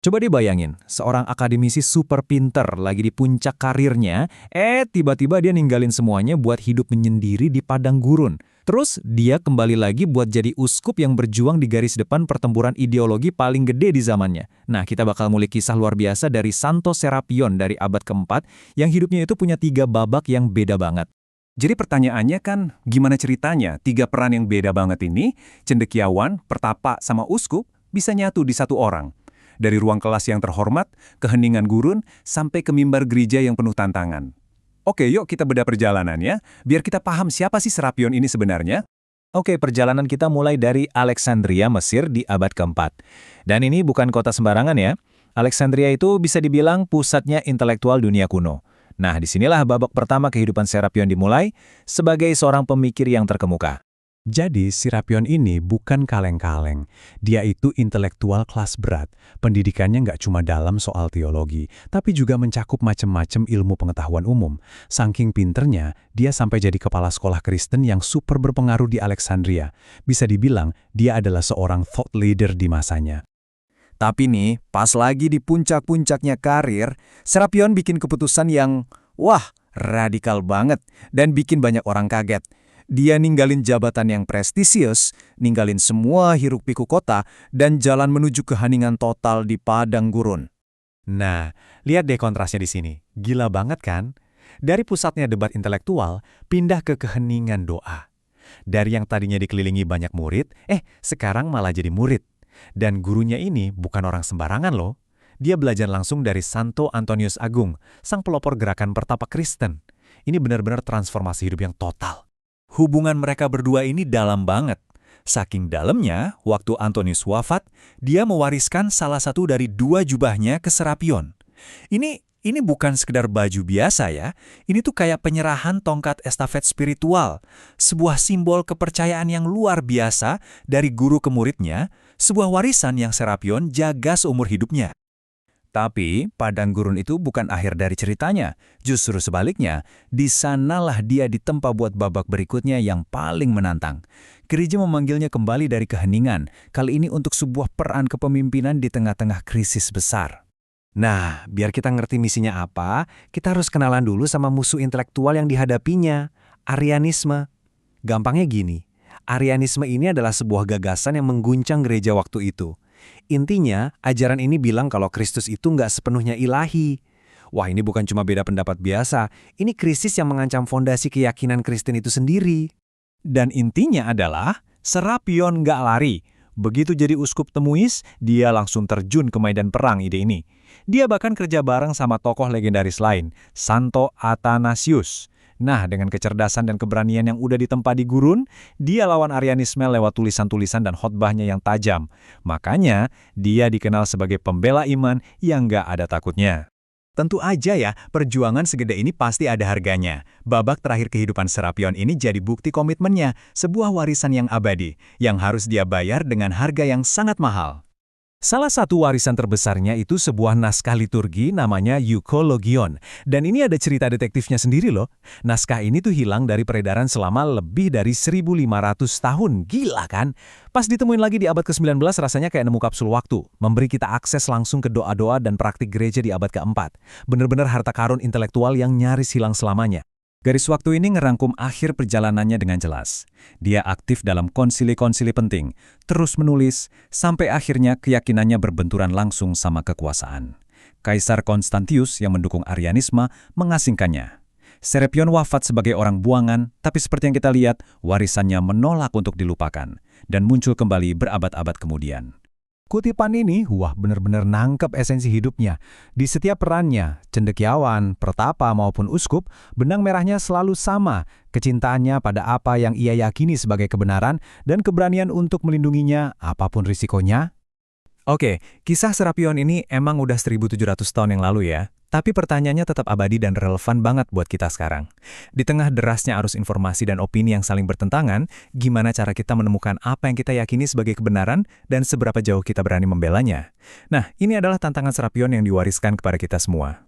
Coba deh bayangin, seorang akademisi super pinter lagi di puncak karirnya, tiba-tiba dia ninggalin semuanya buat hidup menyendiri di padang gurun. Terus dia kembali lagi buat jadi uskup yang berjuang di garis depan pertempuran ideologi paling gede di zamannya. Nah, kita bakal mulai kisah luar biasa dari Santo Serapion dari abad keempat, yang hidupnya itu punya 3 babak yang beda banget. Jadi pertanyaannya kan, gimana ceritanya 3 peran yang beda banget ini, cendekiawan, pertapa, sama uskup, bisa nyatu di satu orang? Dari ruang kelas yang terhormat, ke heningan gurun, sampai ke mimbar gereja yang penuh tantangan. Oke, yuk kita bedah perjalanannya, biar kita paham siapa sih Serapion ini sebenarnya. Oke, perjalanan kita mulai dari Alexandria, Mesir di abad keempat. Dan ini bukan kota sembarangan ya. Alexandria itu bisa dibilang pusatnya intelektual dunia kuno. Nah, disinilah babak pertama kehidupan Serapion dimulai sebagai seorang pemikir yang terkemuka. Jadi, Serapion ini bukan kaleng-kaleng. Dia itu intelektual kelas berat. Pendidikannya nggak cuma dalam soal teologi, tapi juga mencakup macam-macam ilmu pengetahuan umum. Saking pinternya, dia sampai jadi kepala sekolah Kristen yang super berpengaruh di Alexandria. Bisa dibilang, dia adalah seorang thought leader di masanya. Tapi nih, pas lagi di puncak-puncaknya karir, Serapion bikin keputusan yang, radikal banget dan bikin banyak orang kaget. Dia ninggalin jabatan yang prestisius, ninggalin semua hiruk-pikuk kota, dan jalan menuju keheningan total di padang gurun. Nah, lihat deh kontrasnya di sini. Gila banget kan? Dari pusatnya debat intelektual, pindah ke keheningan doa. Dari yang tadinya dikelilingi banyak murid, sekarang malah jadi murid. Dan gurunya ini bukan orang sembarangan loh. Dia belajar langsung dari Santo Antonius Agung, sang pelopor gerakan pertapa Kristen. Ini benar-benar transformasi hidup yang total. Hubungan mereka berdua ini dalam banget. Saking dalamnya, waktu Antonius wafat, dia mewariskan salah satu dari 2 jubahnya ke Serapion. Ini bukan sekedar baju biasa ya, ini tuh kayak penyerahan tongkat estafet spiritual, sebuah simbol kepercayaan yang luar biasa dari guru ke muridnya, sebuah warisan yang Serapion jaga seumur hidupnya. Tapi, padang gurun itu bukan akhir dari ceritanya. Justru sebaliknya, di sanalah dia ditempa buat babak berikutnya yang paling menantang. Gereja memanggilnya kembali dari keheningan, kali ini untuk sebuah peran kepemimpinan di tengah-tengah krisis besar. Nah, biar kita ngerti misinya apa, kita harus kenalan dulu sama musuh intelektual yang dihadapinya, Arianisme. Gampangnya gini, Arianisme ini adalah sebuah gagasan yang mengguncang gereja waktu itu. Intinya, ajaran ini bilang kalau Kristus itu nggak sepenuhnya ilahi. Wah, ini bukan cuma beda pendapat biasa, ini krisis yang mengancam fondasi keyakinan Kristen itu sendiri. Dan intinya adalah, Serapion nggak lari. Begitu jadi uskup temuis, dia langsung terjun ke medan perang ide ini. Dia bahkan kerja bareng sama tokoh legendaris lain, Santo Athanasius. Nah, dengan kecerdasan dan keberanian yang udah ditempa di gurun, dia lawan Arianisme lewat tulisan-tulisan dan khotbahnya yang tajam. Makanya, dia dikenal sebagai pembela iman yang nggak ada takutnya. Tentu aja ya, perjuangan segede ini pasti ada harganya. Babak terakhir kehidupan Serapion ini jadi bukti komitmennya, sebuah warisan yang abadi, yang harus dia bayar dengan harga yang sangat mahal. Salah satu warisan terbesarnya itu sebuah naskah liturgi namanya Eukologion. Dan ini ada cerita detektifnya sendiri loh. Naskah ini tuh hilang dari peredaran selama lebih dari 1.500 tahun. Gila kan? Pas ditemuin lagi di abad ke-19 rasanya kayak nemu kapsul waktu. Memberi kita akses langsung ke doa-doa dan praktik gereja di abad ke-4. Bener-bener harta karun intelektual yang nyaris hilang selamanya. Garis waktu ini ngerangkum akhir perjalanannya dengan jelas. Dia aktif dalam konsili-konsili penting, terus menulis, sampai akhirnya keyakinannya berbenturan langsung sama kekuasaan. Kaisar Konstantius yang mendukung Arianisme mengasingkannya. Serapion wafat sebagai orang buangan, tapi seperti yang kita lihat, warisannya menolak untuk dilupakan, dan muncul kembali berabad-abad kemudian. Kutipan ini, benar-benar nangkep esensi hidupnya. Di setiap perannya, cendekiawan, pertapa maupun uskup, benang merahnya selalu sama, kecintaannya pada apa yang ia yakini sebagai kebenaran dan keberanian untuk melindunginya apapun risikonya. Oke, kisah Serapion ini emang udah 1.700 tahun yang lalu ya. Tapi pertanyaannya tetap abadi dan relevan banget buat kita sekarang. Di tengah derasnya arus informasi dan opini yang saling bertentangan, gimana cara kita menemukan apa yang kita yakini sebagai kebenaran dan seberapa jauh kita berani membelanya? Nah, ini adalah tantangan Serapion yang diwariskan kepada kita semua.